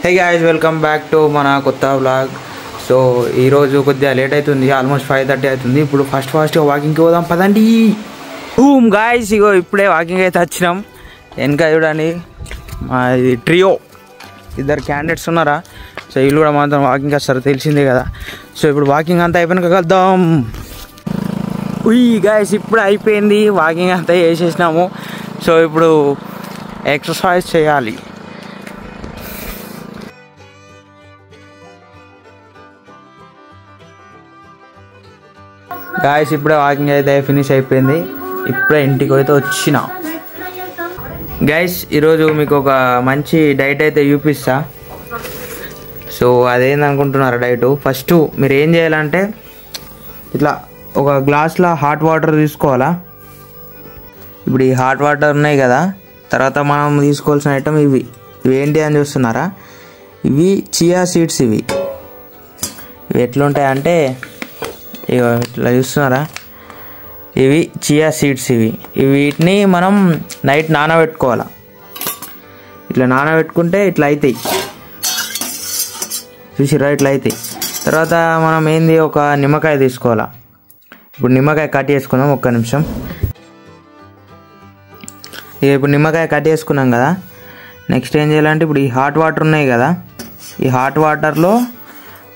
Hey guys welcome back to మన కొత్త vlog. So ఈరోజు కొద్దిగా లేట్ అవుతుంది, ఆల్మోస్ట్ 5:30 అవుతుంది. ఇప్పుడు ఫాస్ట్గా వాకింగ్కి పోదాం పదండి. గాయస్ ఇగో ఇప్పుడే వాకింగ్ అయితే వచ్చినాం. వెనక చూడండి ఇది ట్రియో, ఇద్దరు క్యాండిడేట్స్ ఉన్నారా. సో వీళ్ళు కూడా మాత్రం వాకింగ్ వస్తారు, తెలిసిందే కదా. సో ఇప్పుడు వాకింగ్ అంతా అయిపోయినాక కలుద్దాం. గాయస్ ఇప్పుడు అయిపోయింది, వాకింగ్ అంతా చేసేసినాము. సో ఇప్పుడు ఎక్సర్సైజ్ చేయాలి. గాయస్ ఇప్పుడే వాకింగ్ అయితే ఫినిష్ అయిపోయింది, ఇప్పుడే ఇంటికి అయితే వచ్చిన. గైస్ ఈరోజు మీకు ఒక మంచి డైట్ అయితే చూపిస్తా. So అదేందనుకుంటున్నారు diet? ఫస్ట్ మీరు ఏం చేయాలంటే ఇట్లా ఒక గ్లాస్లో హాట్ వాటర్ తీసుకోవాలా. ఇప్పుడు ఈ హాట్ వాటర్ ఉన్నాయి కదా, తర్వాత మనం తీసుకోవాల్సిన ఐటమ్ ఇవి ఏంటి అని చూస్తున్నారా? ఇవి చియా సీడ్స్. ఇవి ఎట్లుంటాయంటే ఇట్లా చూస్తున్నారా, ఇవి చియా సీడ్స్. వీటిని మనం నైట్ నానబెట్టుకోవాలి. ఇట్లా నానబెట్టుకుంటే ఇట్లా అవుతాయి, చూసిరా ఇట్లా అవుతాయి. తర్వాత మనం ఏంది ఒక నిమ్మకాయ తీసుకోవాలా. ఇప్పుడు నిమ్మకాయ కట్ చేసుకుందాం, ఒక్క నిమిషం. ఇప్పుడు నిమ్మకాయ కట్ చేసుకున్నాం కదా, నెక్స్ట్ ఏం చేయాలంటే ఇప్పుడు ఈ హాట్ వాటర్ ఉన్నాయి కదా, ఈ హాట్ వాటర్లో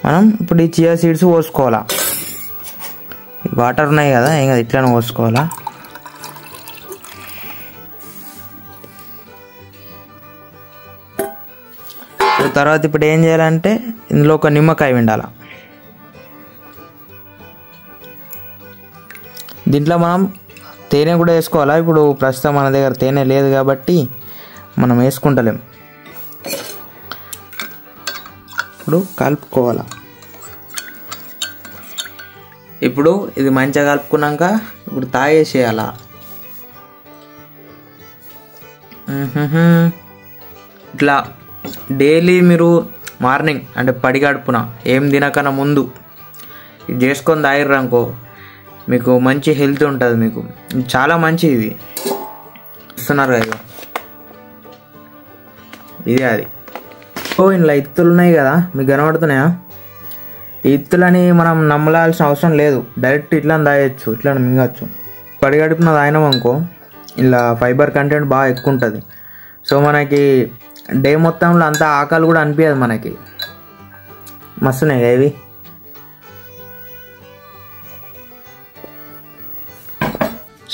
మనం ఇప్పుడు ఈ చియా సీడ్స్ పోసుకోవాలా. వాటర్ ఉన్నాయి కదా, ఏం కదా ఇట్లానే పోసుకోవాలా. తర్వాత ఇప్పుడు ఏం చేయాలంటే ఇందులో ఒక నిమ్మకాయ పిండాలా. దీంట్లో మనం తేనె కూడా వేసుకోవాలా. ఇప్పుడు ప్రస్తుతం మన దగ్గర తేనె లేదు కాబట్టి మనం వేసుకుంటలేం. ఇప్పుడు కలుపుకోవాలా. ఇప్పుడు ఇది మంచిగా కలుపుకున్నాక ఇప్పుడు తాగేసేయాలా. ఇట్లా డైలీ మీరు మార్నింగ్ అంటే పడిగడుపున ఏం తినకన్నా ముందు ఇది చేసుకొని తాగిర్రనుకో, మీకు మంచి హెల్త్ ఉంటుంది. మీకు చాలా మంచి ఇది ఇస్తున్నారు కదా, ఇది అది. ఇందులో ఇత్తులు ఉన్నాయి కదా, మీకు కనబడుతున్నాయా? ఈ ఇత్తులని మనం నమ్మలాల్సిన అవసరం లేదు, డైరెక్ట్ ఇట్లా తాగొచ్చు, ఇట్లా మింగచ్చు. పడిగడుపున తాగినాం అనుకో, ఇలా ఫైబర్ కంటెంట్ బాగా ఎక్కువ ఉంటుంది. సో మనకి డే మొత్తంలో అంత ఆకలి కూడా అనిపించదు మనకి. మస్తున్నాయి కదా ఇవి.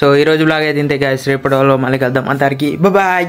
సో ఈరోజు బ్లాగ్ అయితే ఇంతే గైస్, రేపటి వాళ్ళు మళ్ళీ కలుద్దాం. అందరికీ బాయ్.